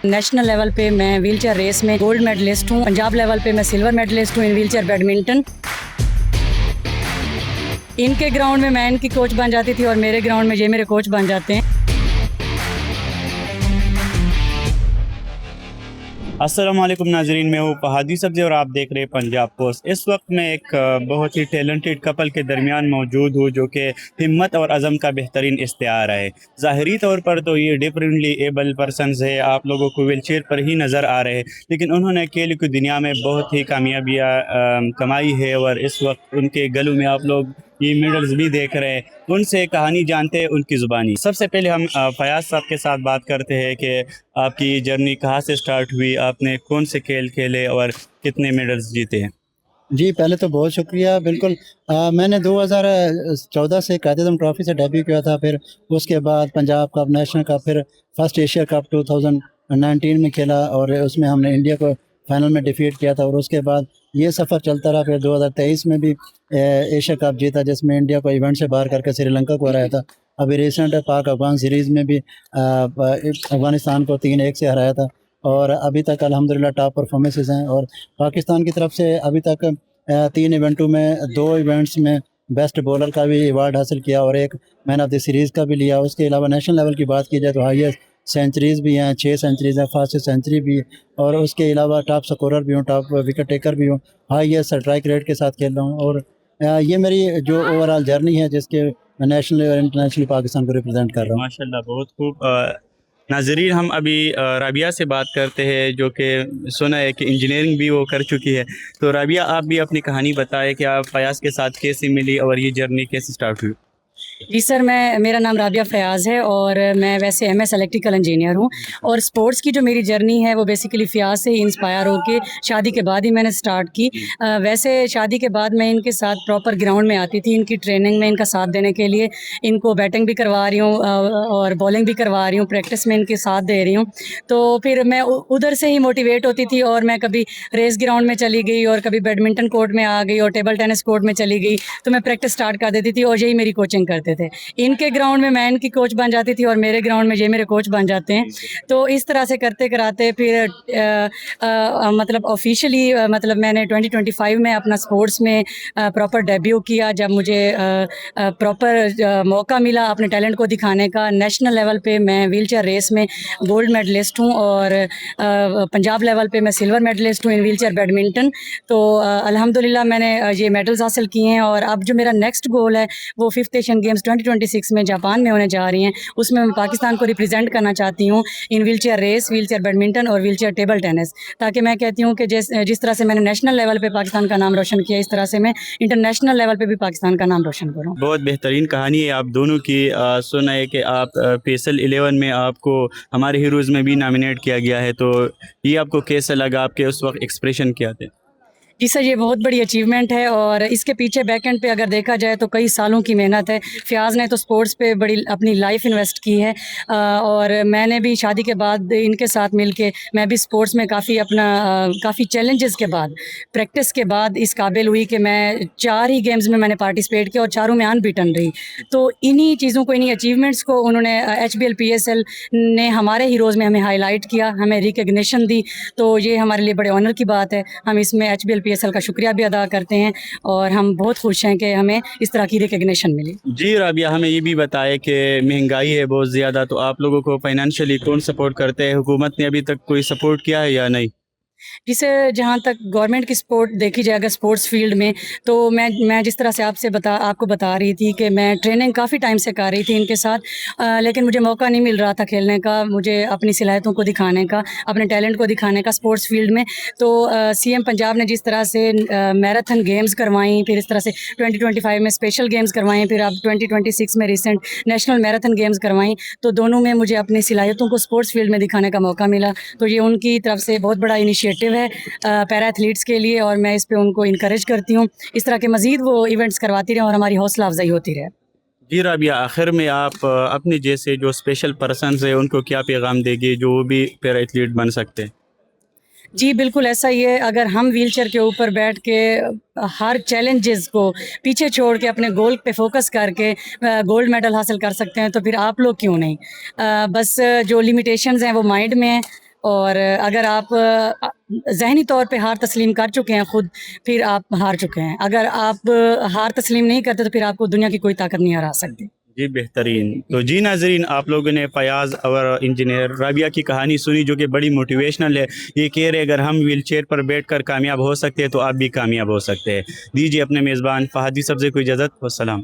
National level پہ میں wheel chair race میں گولڈ میڈلسٹ ہوں. پنجاب لیول پہ میں سلور میڈلسٹ ہوں ان ویل چیئر بیڈمنٹن. ان کے گراؤنڈ میں ان کی کوچ بن جاتی تھی اور میرے گراؤنڈ میں یہ میرے کوچ بن جاتے ہیں. السلام علیکم ناظرین، میں ہوں فہادی سبزی اور آپ دیکھ رہے ہیں پنجاب پوسٹ. اس وقت میں ایک بہت ہی ٹیلنٹڈ کپل کے درمیان موجود ہوں جو کہ ہمت اور عزم کا بہترین استعارہ ہے. ظاہری طور پر تو یہ ڈفرینٹلی ایبل پرسنز ہے، آپ لوگوں کو ویل چیئر پر ہی نظر آ رہے ہیں، لیکن انہوں نے کھیل کی دنیا میں بہت ہی کامیابیاں کمائی ہے اور اس وقت ان کے گلوں میں آپ لوگ یہ میڈلز بھی دیکھ رہے ہیں. ان سے کہانی جانتے ہیں ان کی زبانی. سب سے پہلے ہم فیاض صاحب کے ساتھ بات کرتے ہیں کہ آپ کی جرنی کہاں سے سٹارٹ ہوئی، آپ نے کون سے کھیل کھیلے اور کتنے میڈلز جیتے ہیں؟ جی پہلے تو بہت شکریہ. بالکل میں نے 2014 سے قائد اعظم ٹرافی سے ڈیبیو کیا تھا، پھر اس کے بعد پنجاب کپ، نیشنل کپ، پھر فرسٹ ایشیا کپ 2019 میں کھیلا اور اس میں ہم نے انڈیا کو فائنل میں ڈیفیٹ کیا تھا. اور اس کے بعد یہ سفر چلتا رہا. پھر 2023 میں بھی ایشیا کپ جیتا جس میں انڈیا کو ایونٹ سے باہر کر کے سری لنکا کو ہرایا تھا. ابھی ریسنٹ پاک افغان سیریز میں بھی افغانستان کو 3-1 سے ہرایا تھا. اور ابھی تک الحمدللہ ٹاپ پرفارمنسز ہیں. اور پاکستان کی طرف سے ابھی تک 3 ایونٹوں میں 2 ایونٹس میں بیسٹ بولر کا بھی ایوارڈ حاصل کیا اور ایک مین آف دی سیریز کا بھی لیا. اس کے علاوہ نیشنل لیول کی بات کی جائے تو ہائیسٹ سینچریز بھی ہیں، 6 سینچریز ہیں، فاسٹسٹ سینچری بھی، اور اس کے علاوہ ٹاپ سکورر بھی ہوں، ٹاپ وکٹ ٹیکر بھی ہوں، ہائیسٹ اسٹرائک ریٹ کے ساتھ کھیل رہا ہوں. اور یہ میری جو اوور آل جرنی ہے جس کے میں نیشنل اور انٹرنیشنل پاکستان کو ریپرزینٹ کر رہا ہوں. ماشاءاللہ، بہت خوب. ناظرین، ہم ابھی رابعہ سے بات کرتے ہیں جو کہ سنا ہے کہ انجینئرنگ بھی وہ کر چکی ہے. تو رابعہ، آپ بھی اپنی کہانی بتائیں کہ آپ فیاض کے ساتھ کیسے ملی اور یہ جرنی کیسے سٹارٹ ہوئی؟ جی سر، میرا نام رابعہ فیاض ہے اور میں ویسے ایم ایس الیکٹریکل انجینئر ہوں. اور سپورٹس کی جو میری جرنی ہے وہ بیسیکلی فیاض سے ہی انسپائر ہو کے شادی کے بعد ہی میں نے سٹارٹ کی. ویسے شادی کے بعد میں ان کے ساتھ پراپر گراؤنڈ میں آتی تھی، ان کی ٹریننگ میں ان کا ساتھ دینے کے لیے. ان کو بیٹنگ بھی کروا رہی ہوں اور بالنگ بھی کروا رہی ہوں، پریکٹس میں ان کے ساتھ دے رہی ہوں. تو پھر میں ادھر سے ہی موٹیویٹ ہوتی تھی اور میں کبھی ریس گراؤنڈ میں چلی گئی اور کبھی بیڈمنٹن کورٹ میں آ گئی اور ٹیبل ٹینس کورٹ میں چلی گئی. تو میں پریکٹس سٹارٹ کر دیتی تھی اور یہی میری کوچنگ کرتے تھے. ان کے گراؤنڈ میں ان کی کوچ بن جاتی تھی اور میرے گراؤنڈ میں یہ میرے کوچ بن جاتے ہیں. تو اس طرح سے کرتے کراتے پھر مطلب آفیشیلی مطلب میں نے 2025 میں اپنا سپورٹس میں پراپر ڈیبیو کیا، جب مجھے پراپر موقع ملا اپنے ٹیلنٹ کو دکھانے کا. نیشنل لیول پہ میں ویل چیئر ریس میں گولڈ میڈلسٹ ہوں اور پنجاب لیول پہ میں سلور میڈلسٹ ہوں ان ویل چیئر بیڈمنٹن. تو الحمدللہ میں نے یہ میڈلز حاصل کیے ہیں. اور اب جو میرا نیکسٹ گول ہے وہ 5th ایشین گیمز 2026 میں جاپان میں ہونے جا رہی ہیں. اس میں پاکستان کو ریپرزینٹ کرنا چاہتی ہوں in wheelchair race, wheelchair badminton اور ویل چیئر ٹیبل ٹینس. تاکہ میں کہتی ہوں کہ جس طرح سے میں نے نیشنل لیول پہ پاکستان کا نام روشن کیا، اس طرح سے میں انٹرنیشنل لیول پہ بھی پاکستان کا نام روشن کروں. بہت بہترین کہانی ہے آپ دونوں کی. سنا ہے کہ آپ پیسل 11 میں آپ کو ہمارے ہیروز میں بھی نامینیٹ کیا گیا ہے. تو یہ آپ کو کیسا لگا؟ آپ کے اس وقت ایکسپریشن کیا تھے؟ جی سر، یہ بہت بڑی اچیومنٹ ہے اور اس کے پیچھے بیک اینڈ پہ اگر دیکھا جائے تو کئی سالوں کی محنت ہے. فیاض نے تو سپورٹس پہ بڑی اپنی لائف انویسٹ کی ہے اور میں نے بھی شادی کے بعد ان کے ساتھ مل کے میں بھی سپورٹس میں کافی چیلنجز کے بعد، پریکٹس کے بعد اس قابل ہوئی کہ میں 4 ہی گیمز میں نے پارٹیسپیٹ کیا اور 4 میں ان بیٹن رہی. تو انہی چیزوں کو، انہی اچیومنٹس کو انہوں نے HBL PSL نے ہمارے ہیروز میں ہمیں ہائی لائٹ کیا، ہمیں ریکگنیشن دی. تو یہ ہمارے لیے بڑے آنر کی بات ہے. ہم اس میں HBL PSL کا شکریہ بھی ادا کرتے ہیں اور ہم بہت خوش ہیں کہ ہمیں اس طرح کی ریکگنیشن ملی. جی رابعہ، ہمیں یہ بھی بتائے کہ مہنگائی ہے بہت زیادہ، تو آپ لوگوں کو فائنینشلی کون سپورٹ کرتے ہیں؟ حکومت نے ابھی تک کوئی سپورٹ کیا ہے یا نہیں؟ جسے جہاں تک گورنمنٹ کی سپورٹ دیکھی جائے اگر سپورٹس فیلڈ میں، تو میں جس طرح سے آپ کو بتا رہی تھی کہ میں ٹریننگ کافی ٹائم سے کر رہی تھی ان کے ساتھ، لیکن مجھے موقع نہیں مل رہا تھا کھیلنے کا، مجھے اپنی صلاحیتوں کو دکھانے کا، اپنے ٹیلنٹ کو دکھانے کا سپورٹس فیلڈ میں. تو CM پنجاب نے جس طرح سے میراتھن گیمز کروائیں، پھر اس طرح سے 2025 میں اسپیشل گیمز کروائیں، پھر اب 2026 میں ریسنٹ نیشنل میراتھن گیمز کروائیں، تو دونوں میں مجھے اپنی صلاحیتوں کو سپورٹس فیلڈ میں دکھانے کا موقع ملا. تو یہ ان کی طرف سے بہت بڑا انیشیٹو ہے پیرا ایتھلیٹس کے لیے اور میں اس پہ ان کو انکریج کرتی ہوں اس طرح کے مزید وہ ایونٹس کرواتی رہیں اور ہماری حوصلہ افزائی ہوتی رہے. جی رابعہ، آخر میں آپ اپنے جیسے جو اسپیشل پرسنز ہیں ان کو کیا پیغام دے گی جو وہ بھی پیرا ایتھلیٹ بن سکتے ہیں؟ جی بالکل ایسا ہی ہے. اگر ہم ویل چیئر کے اوپر بیٹھ کے ہر چیلنجز کو پیچھے چھوڑ کے اپنے گول پہ فوکس کر کے گولڈ میڈل حاصل کر سکتے ہیں تو پھر آپ لوگ کیوں نہیں. بس جو لیمیٹیشنز ہیں وہ مائنڈ میں ہیں اور اگر آپ ذہنی طور پہ ہار تسلیم کر چکے ہیں خود، پھر آپ ہار چکے ہیں. اگر آپ ہار تسلیم نہیں کرتے تو پھر آپ کو دنیا کی کوئی طاقت نہیں ہرا سکتی. جی بہترین. تو جی ناظرین، آپ لوگوں نے فیاض اور انجینئر رابعہ کی کہانی سنی جو کہ بڑی موٹیویشنل ہے. یہ کہہ رہے اگر ہم ویل چیئر پر بیٹھ کر کامیاب ہو سکتے ہیں تو آپ بھی کامیاب ہو سکتے ہیں. دیجیے اپنے میزبان فہد یوسف سے کوئی اجازت. والسلام.